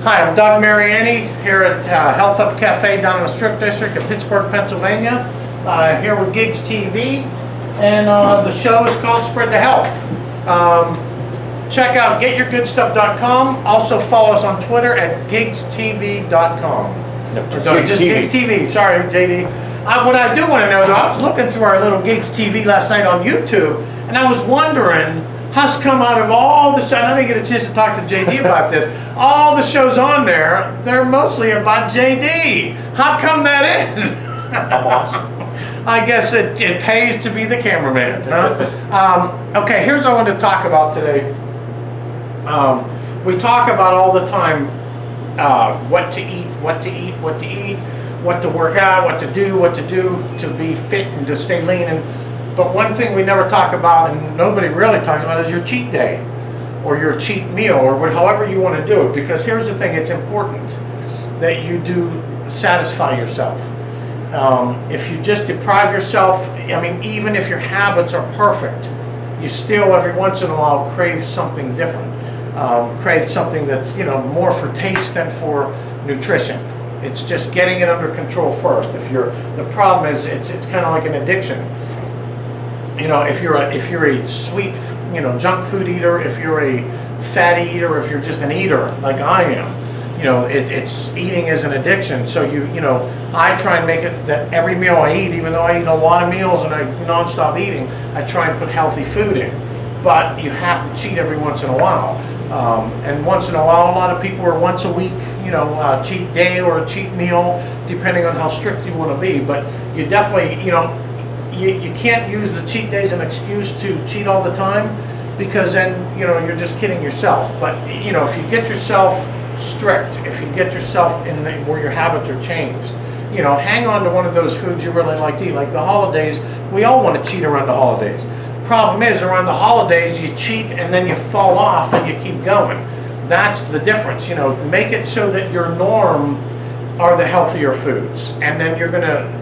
Hi, I'm Doug Mariani here at Health Up Cafe down in the Strip District of Pittsburgh, Pennsylvania. Here with Gigs TV, and the show is called Spread the Health. Check out getyourgoodstuff.com. Also follow us on Twitter at gigstv.com. No, Just Gigs TV. Sorry, JD. What I do want to know, though, I was looking through our little Gigs TV last night on YouTube, and I was wondering, how's come out of all the shows, I didn't get a chance to talk to JD about this, all the shows on there, they're mostly about JD. How come that is? I'm awesome. I guess it pays to be the cameraman. Huh? Okay, here's what I wanted to talk about today. We talk about all the time what to eat, what to work out, what to do to be fit and to stay lean. But one thing we never talk about, and nobody really talks about, is your cheat day or your cheat meal, or however you want to do it. Because here's the thing, it's important that you do satisfy yourself. If you just deprive yourself, I mean, even if your habits are perfect, you still every once in a while crave something different. Crave something that's, more for taste than for nutrition. It's just getting it under control first. The problem is it's kind of like an addiction. If you're a sweet, junk food eater, if you're a fatty eater, if you're just an eater like I am, it's eating is an addiction. So I try and make it that every meal I eat, even though I eat a lot of meals and I nonstop eating, I try and put healthy food in. But you have to cheat every once in a while. And once in a while, a lot of people are once a week, cheat day or a cheat meal, depending on how strict you want to be. But you definitely, you can't use the cheat days as an excuse to cheat all the time, because then you're just kidding yourself. But if you get yourself strict, if you get yourself where your habits are changed, hang on to one of those foods you really like to eat. Like the holidays, we all want to cheat around the holidays. Problem is, around the holidays you cheat and then you fall off and you keep going. That's the difference. Make it so that your norm are the healthier foods, and then you're going to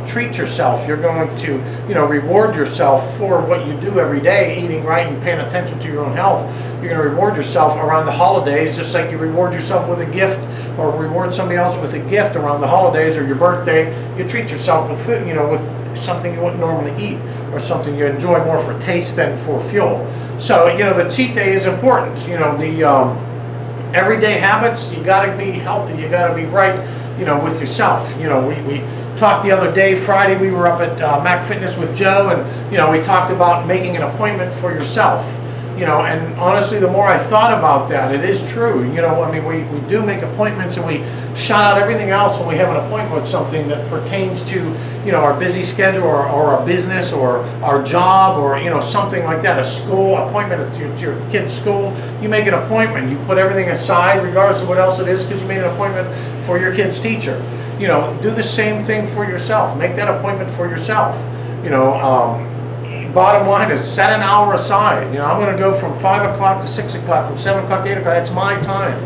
treat yourself. You're going to reward yourself for what you do every day, eating right and paying attention to your own health. You're going to reward yourself around the holidays, just like you reward yourself with a gift, or reward somebody else with a gift around the holidays or your birthday. You treat yourself with food, with something you wouldn't normally eat, or something you enjoy more for taste than for fuel. So the cheat day is important. The everyday habits, you got to be healthy, you got to be right, with yourself. We talked the other day, Friday, we were up at Mac Fitness with Joe, and we talked about making an appointment for yourself. And honestly, the more I thought about that, it is true. We do make appointments, and we shut out everything else when we have an appointment with something that pertains to, our busy schedule, or our business, or our job, or, something like that, a school appointment at your kid's school. You make an appointment, you put everything aside, regardless of what else it is, because you made an appointment for your kid's teacher. Do the same thing for yourself. Make that appointment for yourself. Bottom line is set an hour aside. I'm going to go from 5 o'clock to 6 o'clock, from 7 o'clock to 8 o'clock. That's my time.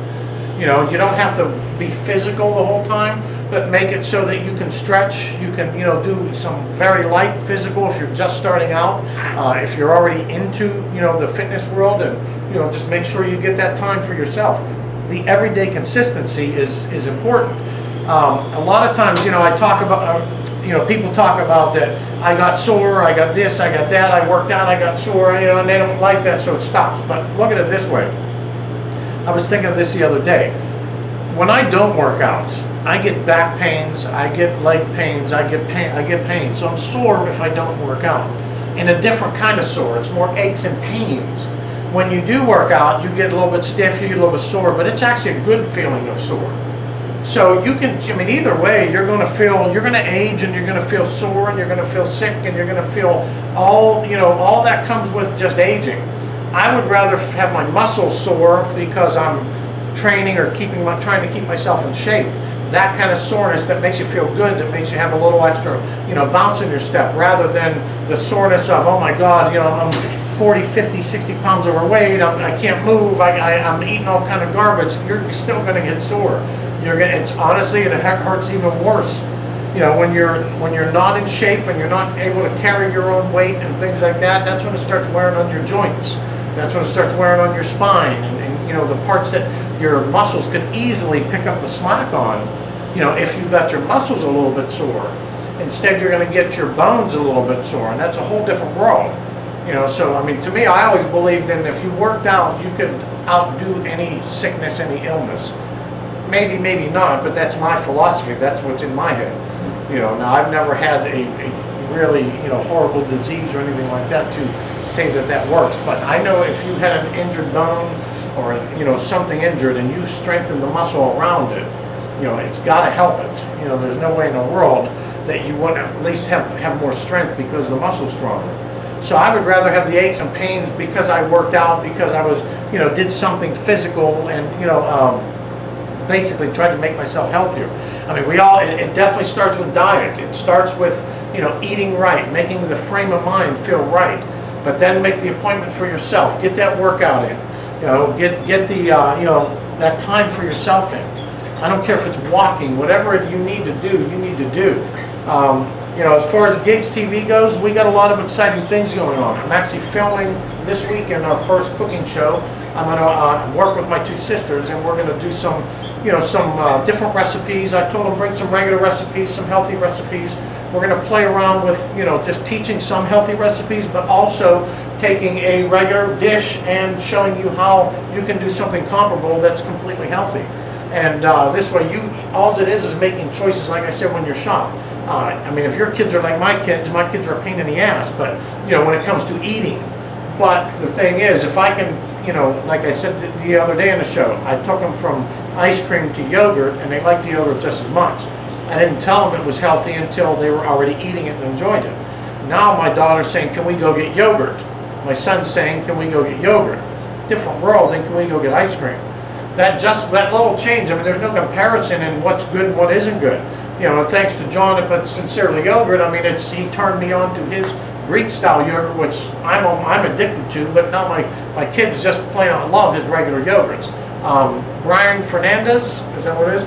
You don't have to be physical the whole time, but make it so that you can stretch. You can, do some very light physical if you're just starting out. If you're already into, the fitness world, and just make sure you get that time for yourself. The everyday consistency is important. A lot of times, I talk about. People talk about that I got sore, I got this, I got that, I worked out, I got sore, and they don't like that, so it stops. But look at it this way. I was thinking of this the other day. When I don't work out, I get back pains, I get leg pains, I get pain. So I'm sore if I don't work out. In a different kind of sore, it's more aches and pains. When you do work out, you get a little bit stiff, you get a little bit sore, but it's actually a good feeling of sore. So you can, either way, you're going to age, and you're going to feel sore, and you're going to feel sick, and you're going to feel all that comes with just aging. I would rather have my muscles sore because I'm training or trying to keep myself in shape. That kind of soreness that makes you feel good, that makes you have a little extra, bounce in your step, rather than the soreness of, oh my God, I'm 40, 50, 60 pounds overweight, I can't move, I'm eating all kind of garbage. You're still going to get sore. It's honestly, it hurts even worse. When you're not in shape and you're not able to carry your own weight and things like that, that's when it starts wearing on your joints. That's when it starts wearing on your spine, and you know, the parts that your muscles could easily pick up the slack on. You know, if you've got your muscles a little bit sore, instead you're going to get your bones a little bit sore, and that's a whole different world. You know, so I mean, to me, I always believed in if you worked out, you could outdo any sickness, any illness. Maybe, maybe not, but that's my philosophy. That's what's in my head. You know, now I've never had a really, you know, horrible disease or anything like that to say that that works. But I know if you had an injured bone or, you know, something injured and you strengthen the muscle around it, you know, it's got to help it. You know, there's no way in the world that you wouldn't at least have more strength because the muscle's stronger. So I would rather have the aches and pains because I worked out, because I was, you know, did something physical and, you know, basically tried to make myself healthier. I mean, it definitely starts with diet. It starts with, you know, eating right, making the frame of mind feel right, but then make the appointment for yourself. Get that workout in. You know, get the, you know, that time for yourself in. I don't care if it's walking, whatever you need to do, you need to do. You know, as far as Gigs TV goes, we got a lot of exciting things going on. I'm actually filming this week in our first cooking show. I'm going to work with my two sisters, and we're going to do some, you know, some different recipes. I told them bring some regular recipes, some healthy recipes. We're going to play around with, you know, just teaching some healthy recipes, but also taking a regular dish and showing you how you can do something comparable that's completely healthy. And this way, all it is making choices, like I said, when you're shopping. I mean, if your kids are like my kids are a pain in the ass, but, you know, when it comes to eating. But the thing is, if I can, you know, like I said the other day in the show, I took them from ice cream to yogurt, and they liked the yogurt just as much. I didn't tell them it was healthy until they were already eating it and enjoyed it. Now my daughter's saying, can we go get yogurt? My son's saying, can we go get yogurt? Different world than can we go get ice cream? That little change, I mean, there's no comparison in what's good and what isn't good. You know, thanks to John at Sincerely Yogurt, I mean, he turned me on to his Greek-style yogurt, which I'm addicted to, but now my kids just plain out love his regular yogurts. Brian Fernandez, is that what it is?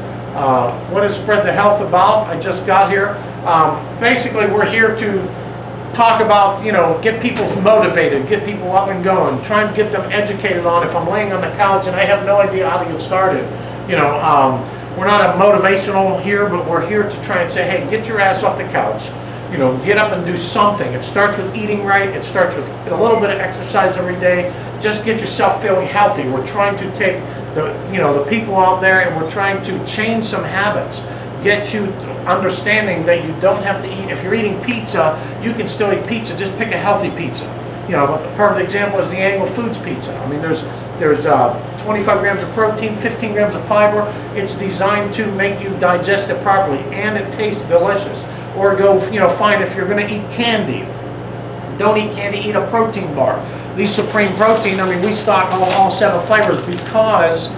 What is Spread the Health about? I just got here. Basically, we're here to talk about, you know, get people motivated, get people up and going, try and get them educated on if I'm laying on the couch and I have no idea how to get started. You know, we're not a motivational here, but we're here to try and say, hey, get your ass off the couch. You know, get up and do something. It starts with eating right. It starts with a little bit of exercise every day. Just get yourself feeling healthy. We're trying to take the people out there, and we're trying to change some habits. Get you understanding that you don't have to eat. If you're eating pizza, you can still eat pizza. Just pick a healthy pizza. You know, the perfect example is the Angle Foods pizza. I mean, there's 25 grams of protein, 15 grams of fiber. It's designed to make you digest it properly, and it tastes delicious. Or go, you know, find if you're going to eat candy. Don't eat candy, eat a protein bar. These Supreme Protein, I mean, we stock all 7 flavors because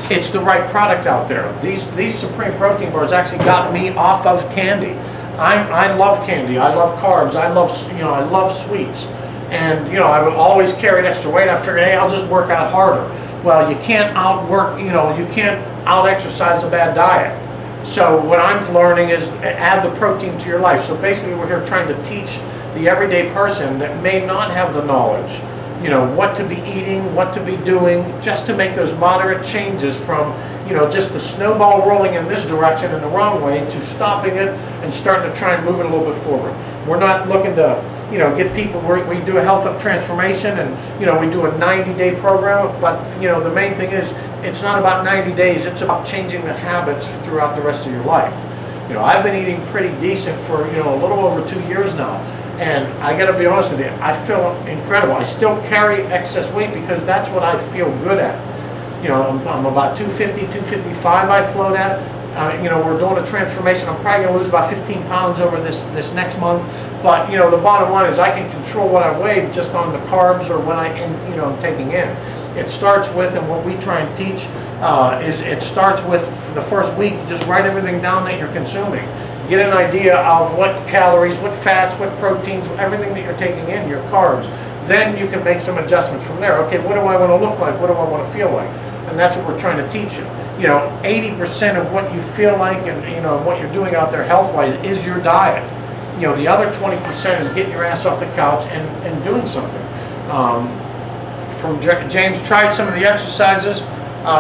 it's the right product out there. These Supreme Protein bars actually got me off of candy. I love candy. I love carbs. I love sweets. And, you know, I would always carry an extra weight. I figured, hey, I'll just work out harder. Well, you can't you can't out-exercise a bad diet. So what I'm learning is add the protein to your life. So basically we're here trying to teach the everyday person that may not have the knowledge, you know, what to be eating, what to be doing, just to make those moderate changes from, you know, just the snowball rolling in this direction in the wrong way to stopping it and starting to try and move it a little bit forward. We're not looking to, you know, get people, we do a health up transformation, and, you know, we do a 90-day program, but, you know, the main thing is it's not about 90 days, it's about changing the habits throughout the rest of your life. You know, I've been eating pretty decent for, you know, a little over 2 years now. And I got to be honest with you, I feel incredible. I still carry excess weight because that's what I feel good at. You know, I'm about 250, 255 I float at. You know, we're doing a transformation. I'm probably going to lose about 15 pounds over this next month. But, you know, the bottom line is I can control what I weigh just on the carbs or what I'm taking in. It starts with, and what we try and teach is it starts with the first week, just write everything down that you're consuming. Get an idea of what calories, what fats, what proteins, everything that you're taking in, your carbs. Then you can make some adjustments from there. Okay, what do I want to look like? What do I want to feel like? And that's what we're trying to teach you. You know, 80% of what you feel like and, you know, what you're doing out there health-wise is your diet. You know, the other 20% is getting your ass off the couch and doing something. from James, tried some of the exercises.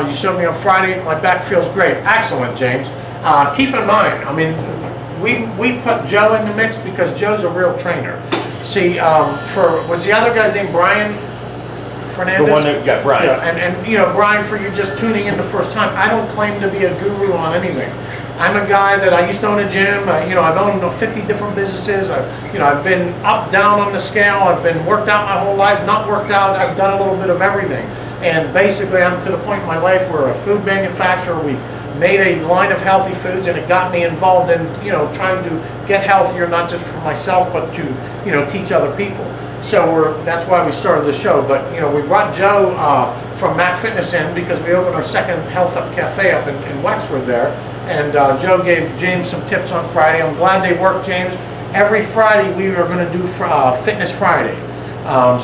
You showed me on Friday. My back feels great. Excellent, James. Keep in mind, I mean, we put Joe in the mix because Joe's a real trainer. See, was the other guy's name Brian Fernandez? The one that got Brian. Yeah, and you know, Brian, for you just tuning in the first time, I don't claim to be a guru on anything. I'm a guy that I used to own a gym. You know, I've owned 50 different businesses. I've been up, down on the scale. I've been worked out my whole life, not worked out. I've done a little bit of everything. And basically, I'm to the point in my life where a food manufacturer, we've made a line of healthy foods, and it got me involved in, you know, trying to get healthier, not just for myself, but to, you know, teach other people. So that's why we started the show. But, you know, we brought Joe from Mac Fitness in because we opened our second Health Up Cafe up in Wexford there. And Joe gave James some tips on Friday. I'm glad they worked, James. Every Friday we are going to do Fitness Friday.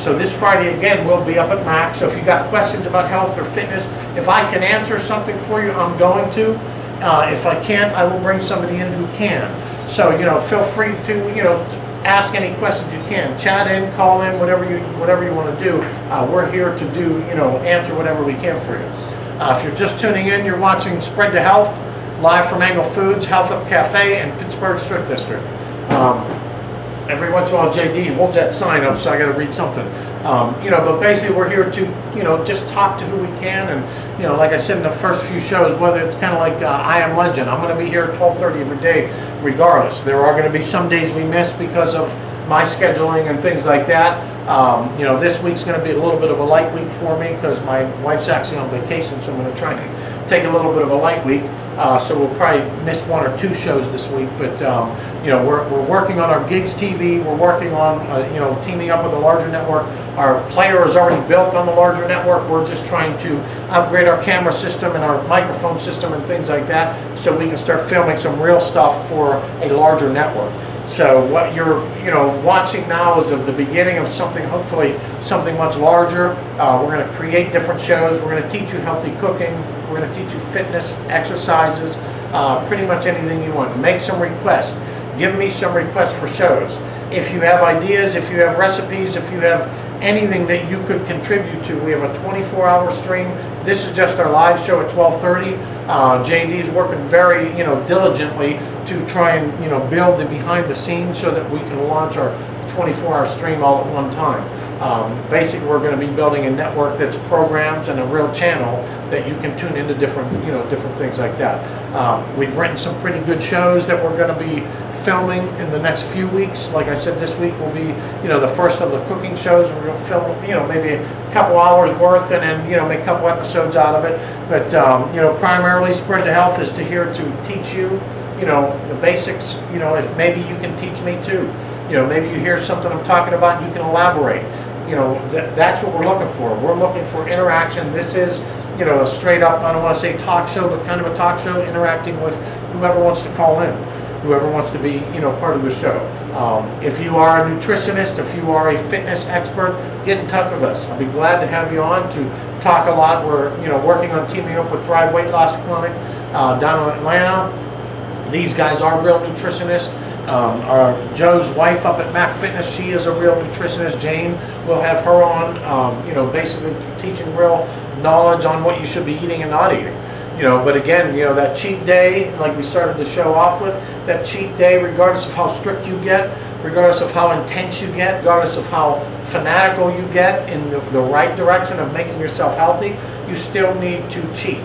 So this Friday again we'll be up at Mac. So if you got questions about health or fitness, if I can answer something for you, I'm going to. If I can't, I will bring somebody in who can. So, you know, feel free to, you know, ask any questions you can. Chat in, call in, whatever you want to do. We're here to do, you know, answer whatever we can for you. If you're just tuning in, you're watching Spread to Health, live from Angle Foods, Health Up Cafe, and Pittsburgh Strip District. Every once in a while, JD holds that sign up, so I got to read something. You know, but basically, we're here to, you know, just talk to who we can, and you know, like I said in the first few shows, whether it's kind of like I Am Legend, I'm going to be here at 12:30 every day, regardless. There are going to be some days we miss because of my scheduling and things like that. You know, this week's going to be a little bit of a light week for me because my wife's actually on vacation, so I'm going to try and take a little bit of a light week. So we'll probably miss 1 or 2 shows this week, but you know, we're working on our Gigs TV. We're working on you know, teaming up with a larger network. Our player is already built on the larger network. We're just trying to upgrade our camera system and our microphone system and things like that, so we can start filming some real stuff for a larger network. So what you're, you know, watching now is the beginning of something, hopefully something much larger. We're going to create different shows. We're going to teach you healthy cooking. We're going to teach you fitness, exercises, pretty much anything you want. Make some requests. Give me some requests for shows. If you have ideas, if you have recipes, if you have anything that you could contribute to, we have a 24-hour stream. This is just our live show at 12:30. JD is working very, you know, diligently to try and, you know, build the behind the scenes so that we can launch our 24-hour stream all at one time. Basically, we're going to be building a network that's programs and a real channel that you can tune into different, you know, different things like that. We've written some pretty good shows that we're going to be filming in the next few weeks. Like I said, this week will be, you know, the first of the cooking shows. We're going to film, you know, maybe a couple hours worth, and then, you know, make a couple episodes out of it. But you know, primarily Spread to Health is here to teach you, you know, the basics. You know, if maybe you can teach me too. You know, maybe you hear something I'm talking about and you can elaborate. You know, that's what we're looking for. We're looking for interaction. This is, you know, a straight up, I don't want to say talk show, but kind of a talk show, interacting with whoever wants to call in, whoever wants to be, you know, part of the show. If you are a nutritionist, if you are a fitness expert, get in touch with us. I'll be glad to have you on to talk a lot. We're, you know, working on teaming up with Thrive Weight Loss Clinic down in Atlanta. These guys are real nutritionists. Joe's wife up at Mac Fitness, she is a real nutritionist. Jane, we'll have her on, you know, basically teaching real knowledge on what you should be eating and not eating. You know, but again, you know, that cheat day, like we started the show off with, that cheat day, regardless of how strict you get, regardless of how intense you get, regardless of how fanatical you get in the right direction of making yourself healthy, you still need to cheat.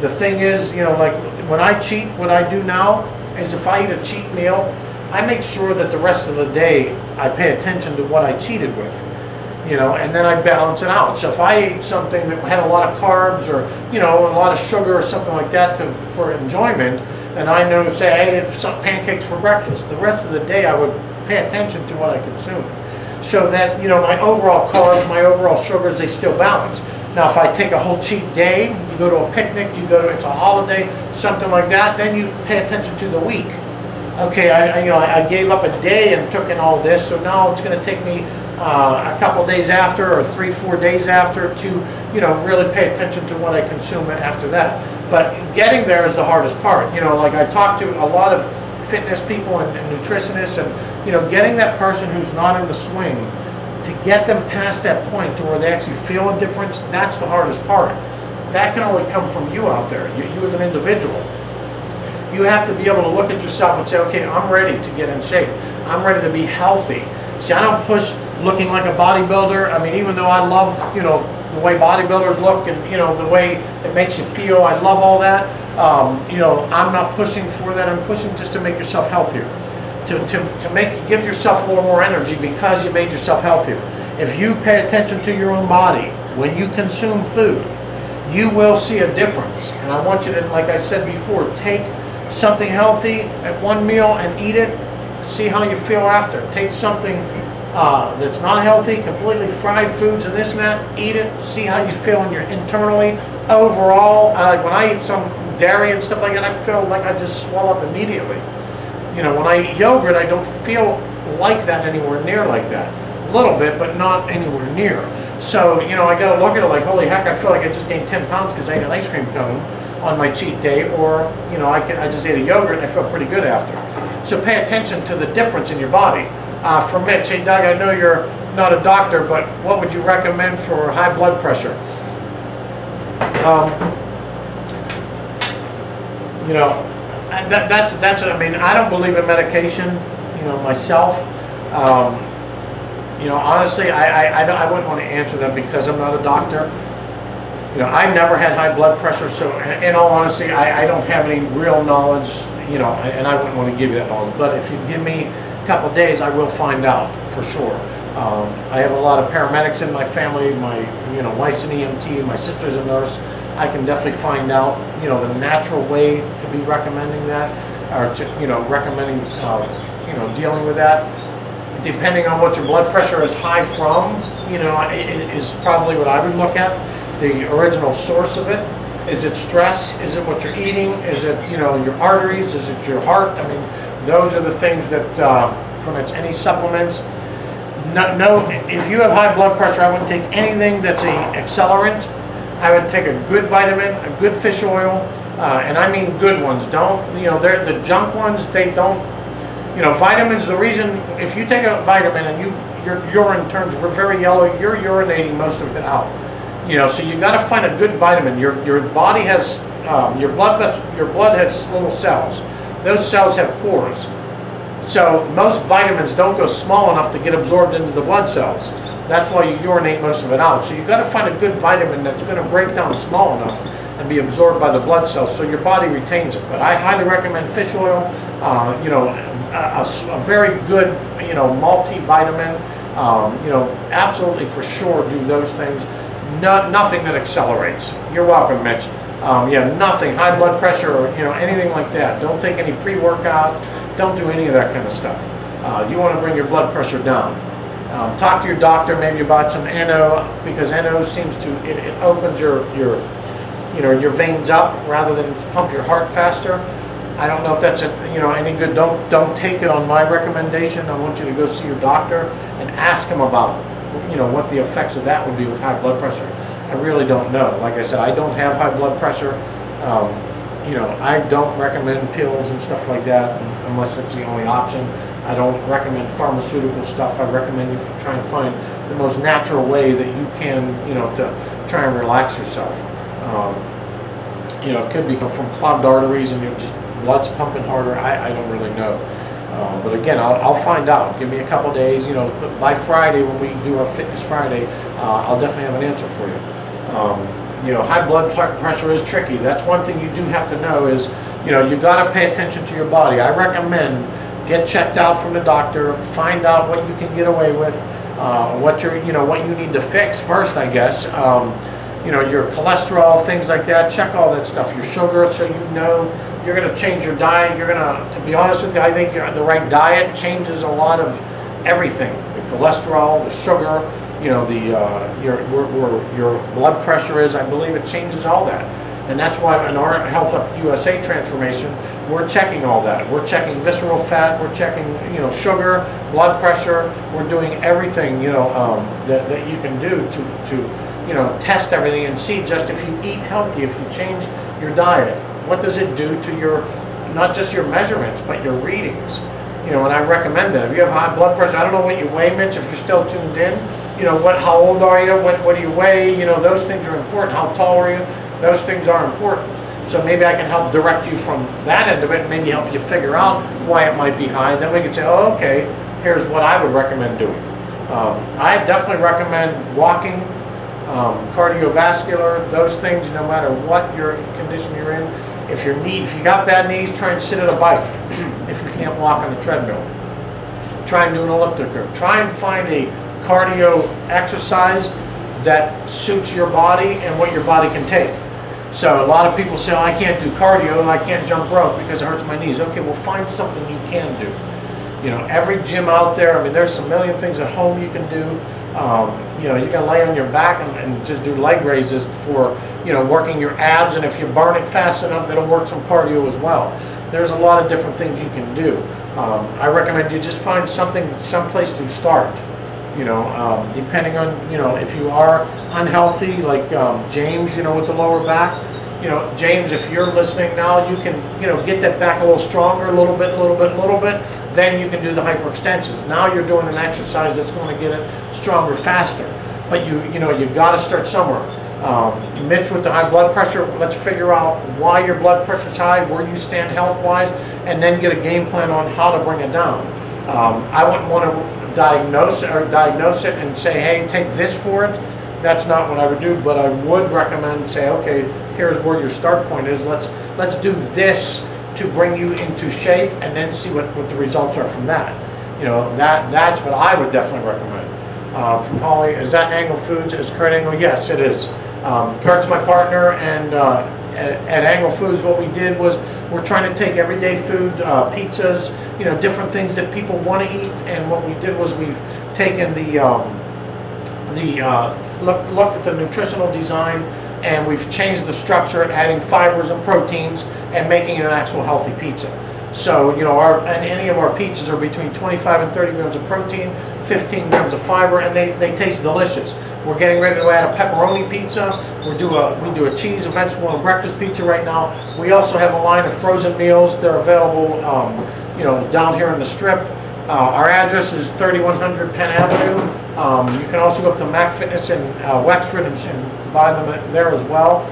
The thing is, you know, like when I cheat, what I do now is if I eat a cheat meal, I make sure that the rest of the day I pay attention to what I cheated with, you know, and then I balance it out. So if I ate something that had a lot of carbs or, you know, a lot of sugar or something like that for enjoyment, then I know, say I ate some pancakes for breakfast, the rest of the day I would pay attention to what I consumed, so that, you know, my overall carbs, my overall sugars, they still balance. Now, if I take a whole cheat day, you go to a picnic, it's a holiday, something like that, then you pay attention to the week. Okay, I gave up a day and took in all this, so now it's going to take me a couple days after, or 3-4 days after, to, you know, really pay attention to what I consume after that. But getting there is the hardest part. You know, like I talk to a lot of fitness people and nutritionists, and, you know, getting that person who's not in the swing to get them past that point to where they actually feel a difference, that's the hardest part. That can only come from you out there, you as an individual. You have to be able to look at yourself and say, okay, I'm ready to get in shape. I'm ready to be healthy. See, I don't push looking like a bodybuilder. I mean, even though I love, the way bodybuilders look and, the way it makes you feel, I love all that. I'm not pushing for that. I'm pushing just to make yourself healthier. To give yourself a little more energy because you made yourself healthier. If you pay attention to your own body, when you consume food, you will see a difference. And I want you to, like I said before, take something healthy at one meal and eat it. See how you feel after. Take something that's not healthy, completely fried foods and this and that, eat it, see how you feel internally. Overall, when I eat some dairy and stuff like that, I feel like I just swell up immediately. When I eat yogurt, I don't feel like that anywhere near like that. A little bit, but not anywhere near. So, I gotta look at it like, holy heck, I feel like I just gained 10 pounds because I ate an ice cream cone on my cheat day, or, I just ate a yogurt and I feel pretty good after. So pay attention to the difference in your body. For Mitch, hey Doug, I know you're not a doctor, but what would you recommend for high blood pressure? I mean, I don't believe in medication, myself. Honestly, I wouldn't want to answer that because I'm not a doctor. I've never had high blood pressure, so in all honesty, I don't have any real knowledge, and I wouldn't want to give you that knowledge. But if you give me a couple days, I will find out for sure. I have a lot of paramedics in my family. My wife's an EMT, my sister's a nurse. I can definitely find out, the natural way to be recommending that, or to, recommending, dealing with that. Depending on what your blood pressure is high from, is probably what I would look at. The original source of it. Is it stress? Is it what you're eating? Is it, your arteries? Is it your heart? I mean, those are the things that, from any supplements. No, if you have high blood pressure, I wouldn't take anything that's an accelerant. I would take a good vitamin, a good fish oil, and I mean good ones. Don't, they're the junk ones, they don't, vitamins, the reason, if you take a vitamin and your urine turns very yellow, you're urinating most of it out. So you got to find a good vitamin. Your body has, your blood has little cells. Those cells have pores. So most vitamins don't go small enough to get absorbed into the blood cells. That's why you urinate most of it out. So you got to find a good vitamin that's going to break down small enough and be absorbed by the blood cells so your body retains it. But I highly recommend fish oil, a very good, multivitamin, absolutely for sure do those things. Nothing that accelerates. You're welcome, Mitch. Nothing, high blood pressure or, anything like that. Don't take any pre-workout. Don't do any of that kind of stuff. You want to bring your blood pressure down. Talk to your doctor maybe about some NO, because NO seems to, it opens your veins up rather than pump your heart faster. I don't know if that's any good. Don't take it on my recommendation. I want you to go see your doctor and ask him about what the effects of that would be with high blood pressure. I really don't know. Like I said, I don't have high blood pressure. I don't recommend pills and stuff like that unless it's the only option. I don't recommend pharmaceutical stuff. I recommend you try and find the most natural way that you can, to try and relax yourself. It could be from clogged arteries and just blood's pumping harder. I don't really know. But again, I'll find out. Give me a couple days. By Friday when we do our Fitness Friday, I'll definitely have an answer for you. High blood pressure is tricky. That's one thing you do have to know is, you got to pay attention to your body. I recommend get checked out from the doctor, find out what you can get away with, what you need to fix first, I guess. Your cholesterol, things like that. Check all that stuff. Your sugar, so you're going to change your diet. To be honest with you, I think the right diet changes a lot of everything. The cholesterol, the sugar, your blood pressure is. I believe it changes all that. And that's why in our Health Up USA transformation, we're checking all that. We're checking visceral fat. We're checking, sugar, blood pressure. We're doing everything, that you can do to test everything and see just if you eat healthy, if you change your diet, what does it do to not just your measurements, but your readings. You know, and I recommend that. If you have high blood pressure, I don't know what you weigh, Mitch, if you're still tuned in. You know, how old are you? What do you weigh? You know, those things are important. How tall are you? Those things are important. So maybe I can help direct you from that end of it, and maybe help you figure out why it might be high. Then we can say, oh, okay, here's what I would recommend doing. I definitely recommend walking, cardiovascular, those things, no matter what your condition you're in. If you got bad knees, try and sit at a bike. If you can't walk on a treadmill, try and do an elliptical. Try and find a cardio exercise that suits your body and what your body can take. So a lot of people say, oh, I can't do cardio and I can't jump rope because it hurts my knees. Okay, well, find something you can do. You know, every gym out there, I mean, there's a million things at home you can do. You know, you can lay on your back and just do leg raises for, you know, working your abs, and if you burn it fast enough, it'll work some cardio as well. There's a lot of different things you can do. I recommend you just find someplace to start. You know, depending on, you know, if you are unhealthy, like James, you know, with the lower back, you know, James, if you're listening now, you can, you know, get that back a little stronger, a little bit, then you can do the hyperextensions. Now you're doing an exercise that's going to get it stronger faster. But you know, you've got to start somewhere. Mitch, with the high blood pressure, let's figure out why your blood pressure's high, where you stand health-wise, and then get a game plan on how to bring it down. I wouldn't want to diagnose it and say, hey, take this for it. That's not what I would do, but I would recommend say, okay, here's where your start point is. Let's do this to bring you into shape, and then see what the results are from that. You know, that's what I would definitely recommend. From Holly, is that Angle Foods? Is Kurt Angle? Yes, it is. Kurt's my partner, and at Angle Foods, what we did was we're trying to take everyday food, pizzas, you know, different things that people want to eat, and what we did was we've taken looked at the nutritional design, and we've changed the structure, adding fibers and proteins, and making it an actual healthy pizza. So, you know, any of our pizzas are between 25 and 30 grams of protein, 15 grams of fiber, and they taste delicious. We're getting ready to add a pepperoni pizza. We do a cheese, a vegetable, and breakfast pizza right now. We also have a line of frozen meals. They're available, you know, down here in the Strip. Our address is 3100 Penn Avenue. You can also go up to Mac Fitness in Wexford and buy them there as well.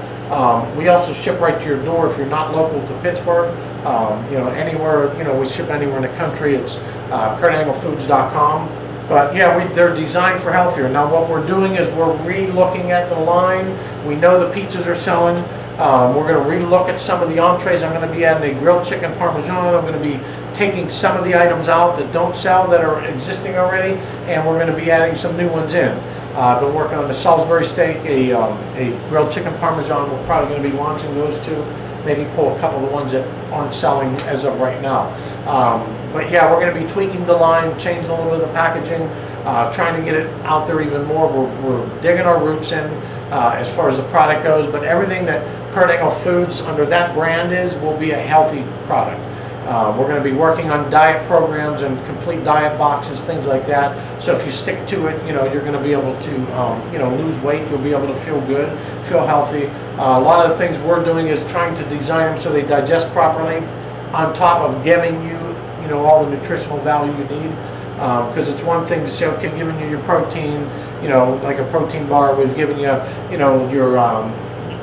We also ship right to your door if you're not local to Pittsburgh. You know, anywhere, you know, we ship anywhere in the country. It's kurtanglefoods.com. But yeah, they're designed for healthier. Now what we're doing is we're re-looking at the line. We know the pizzas are selling. We're going to re-look at some of the entrees. I'm going to be adding a grilled chicken parmesan. I'm going to be taking some of the items out that don't sell, that are existing already, and we're going to be adding some new ones in. I've been working on the Salisbury steak, a grilled chicken parmesan. We're probably going to be launching those two. Maybe pull a couple of the ones that aren't selling as of right now. But yeah, we're going to be tweaking the line, changing a little bit of the packaging, trying to get it out there even more. We're digging our roots in as far as the product goes, but everything that Kurt Angle Foods under that brand will be a healthy product. We're going to be working on diet programs and complete diet boxes, things like that. So if you stick to it, you know, you're going to be able to, you know, lose weight. You'll be able to feel good, feel healthy. A lot of the things we're doing is trying to design them so they digest properly, on top of giving you, you know, all the nutritional value you need. Because it's one thing to say, okay, giving you your protein, you know, like a protein bar. We've given you, you know, your,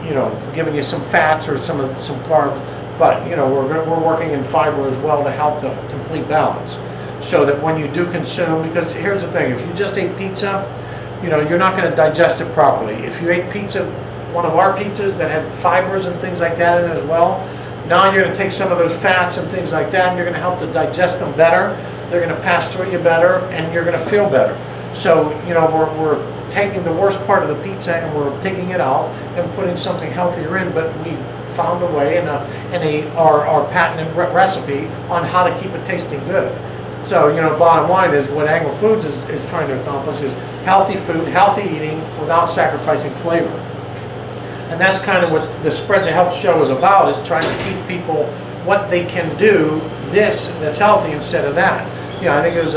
you know, giving you some fats or some carbs. But, you know, we're working in fiber as well to help the complete balance. So that when you do consume, because here's the thing, if you just ate pizza, you know, you're not going to digest it properly. If you ate pizza, one of our pizzas that had fibers and things like that in it as well, now you're going to take some of those fats and things like that, and you're going to help to digest them better. They're going to pass through you better, and you're going to feel better. So, you know, we're taking the worst part of the pizza and we're taking it out and putting something healthier in, but we found a way and our patented recipe on how to keep it tasting good. So, you know, bottom line is what Angle Foods is trying to accomplish is healthy food, healthy eating without sacrificing flavor. And that's kind of what the Spread the Health show is about, is trying to teach people what they can do, this that's healthy instead of that. You know, I think it was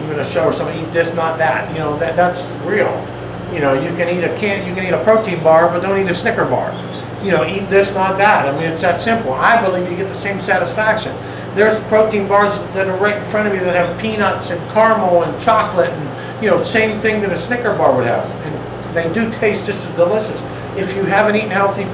even a show or something, eat this, not that. You know, that's real. You know, you can eat a protein bar, but don't eat a Snicker bar. You know, eat this, not that. I mean, it's that simple. I believe you get the same satisfaction. There's protein bars that are right in front of me that have peanuts and caramel and chocolate and, same thing that a Snicker bar would have. And they do taste just as delicious. If you haven't eaten healthy,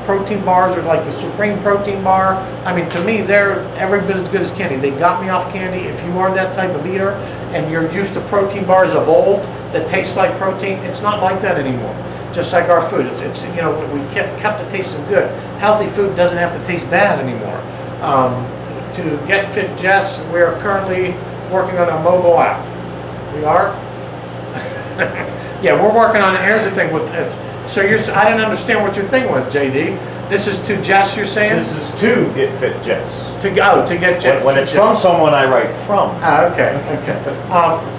protein bars or like the Supreme Protein Bar, I mean, to me, they're every bit as good as candy. They got me off candy. If you are that type of eater and you're used to protein bars of old that taste like protein, it's not like that anymore. Just like our food, it's we kept it tasting good. Healthy food doesn't have to taste bad anymore. To Get Fit Jess, we are currently working on a mobile app. We are? Yeah, we're working on it. Here's the thing with it. So I didn't understand what your thing was, JD. This is to Jess, you're saying? This is to Get Fit Jess. To Get Jess. When it's from someone, I write from. Okay.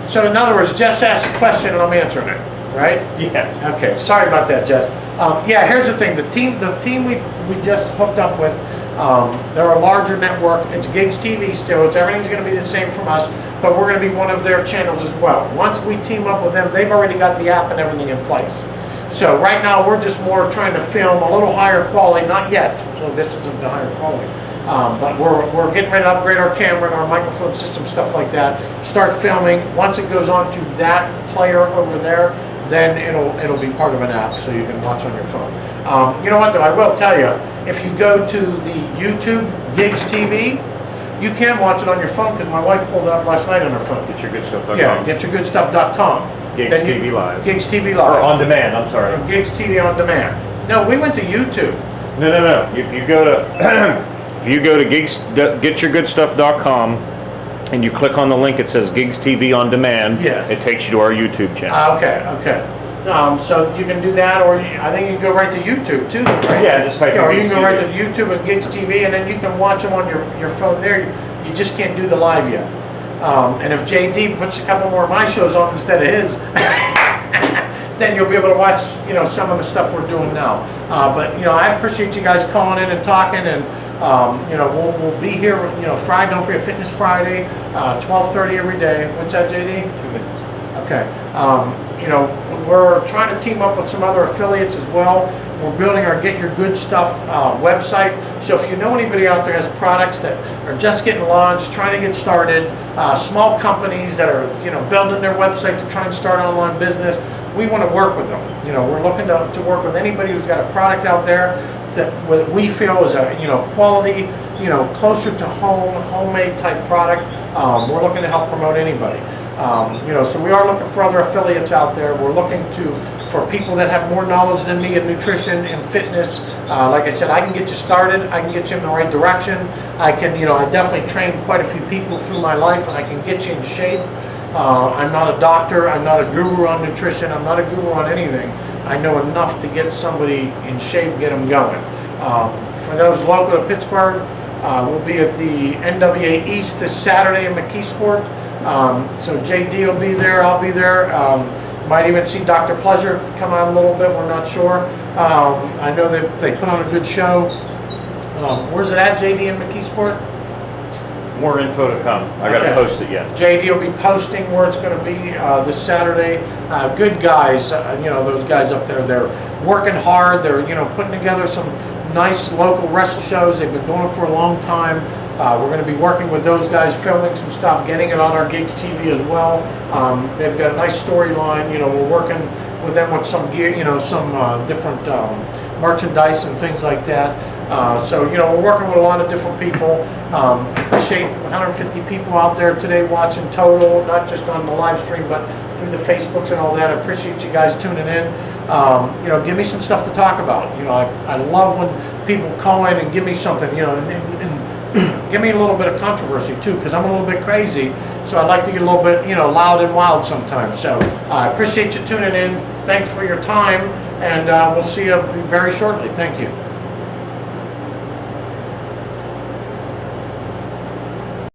So in other words, Jess asked a question and I'm answering it, right? Yeah. Okay. Sorry about that, Jess. Yeah. Here's the thing. The team we just hooked up with. They're a larger network. It's Gigs TV still. Everything's going to be the same from us, but we're going to be one of their channels as well. Once we team up with them, they've already got the app and everything in place. So right now we're just more trying to film a little higher quality, not yet, so this isn't the higher quality. But we're getting ready to upgrade our camera and our microphone system, stuff like that. Start filming. Once it goes on to that player over there, then it'll be part of an app so you can watch on your phone. You know what though, I will tell you, if you go to the YouTube Gigs TV, you can watch it on your phone because my wife pulled it up last night on her phone. GetYourGoodStuff.com. Yeah, GetYourGoodStuff.com. Gigs TV Live. Gigs TV Live. Or on demand, I'm sorry. Gigs TV on demand. No, we went to YouTube. No. If you go to GetYourGoodStuff.com and you click on the link, it says Gigs TV on demand. Yeah. It takes you to our YouTube channel. Okay. So you can do that, or I think you can go right to YouTube too, right? Yeah, just type in or you Gigs can go right to TV. YouTube and Gigs TV, and then you can watch them on your phone there. You just can't do the live yet. And if JD puts a couple more of my shows on instead of his, then you'll be able to watch, some of the stuff we're doing now. But I appreciate you guys calling in and talking, and we'll be here, Friday. Don't forget Fitness Friday, 12:30 every day. What's that, JD? 2 minutes. Okay. We're trying to team up with some other affiliates as well. We're building our Get Your Good Stuff website. So if you know anybody out there has products that are just getting launched, trying to get started, small companies that are building their website to try and start online business, we want to work with them. We're looking to work with anybody who's got a product out there that we feel is a quality, closer to home, homemade type product. We're looking to help promote anybody. So we are looking for other affiliates out there. We're looking for people that have more knowledge than me in nutrition and fitness. Like I said, I can get you started. I can get you in the right direction. I can, I definitely trained quite a few people through my life, and I can get you in shape. I'm not a doctor. I'm not a guru on nutrition. I'm not a guru on anything. I know enough to get somebody in shape, get them going. For those local to Pittsburgh, we'll be at the NWA East this Saturday in McKeesport. So JD will be there, I'll be there. Might even see Dr. Pleasure come on a little bit, we're not sure. I know that they put on a good show. Where's it at, JD in McKeesport? More info to come. I got to post it yet. JD will be posting where it's going to be this Saturday. Good guys, those guys up there, they're working hard. They're, putting together some nice local wrestling shows. They've been doing it for a long time. We're going to be working with those guys, filming some stuff, getting it on our Gigs TV as well. They've got a nice storyline. We're working with them with some gear, some different merchandise and things like that. So we're working with a lot of different people. Appreciate 150 people out there today watching total, not just on the live stream, but through the Facebooks and all that. I appreciate you guys tuning in. Give me some stuff to talk about. I love when people call in and give me something, and give me a little bit of controversy too, because I'm a little bit crazy, so I'd like to get a little bit, loud and wild sometimes. So I appreciate you tuning in. Thanks for your time, and we'll see you very shortly. Thank you.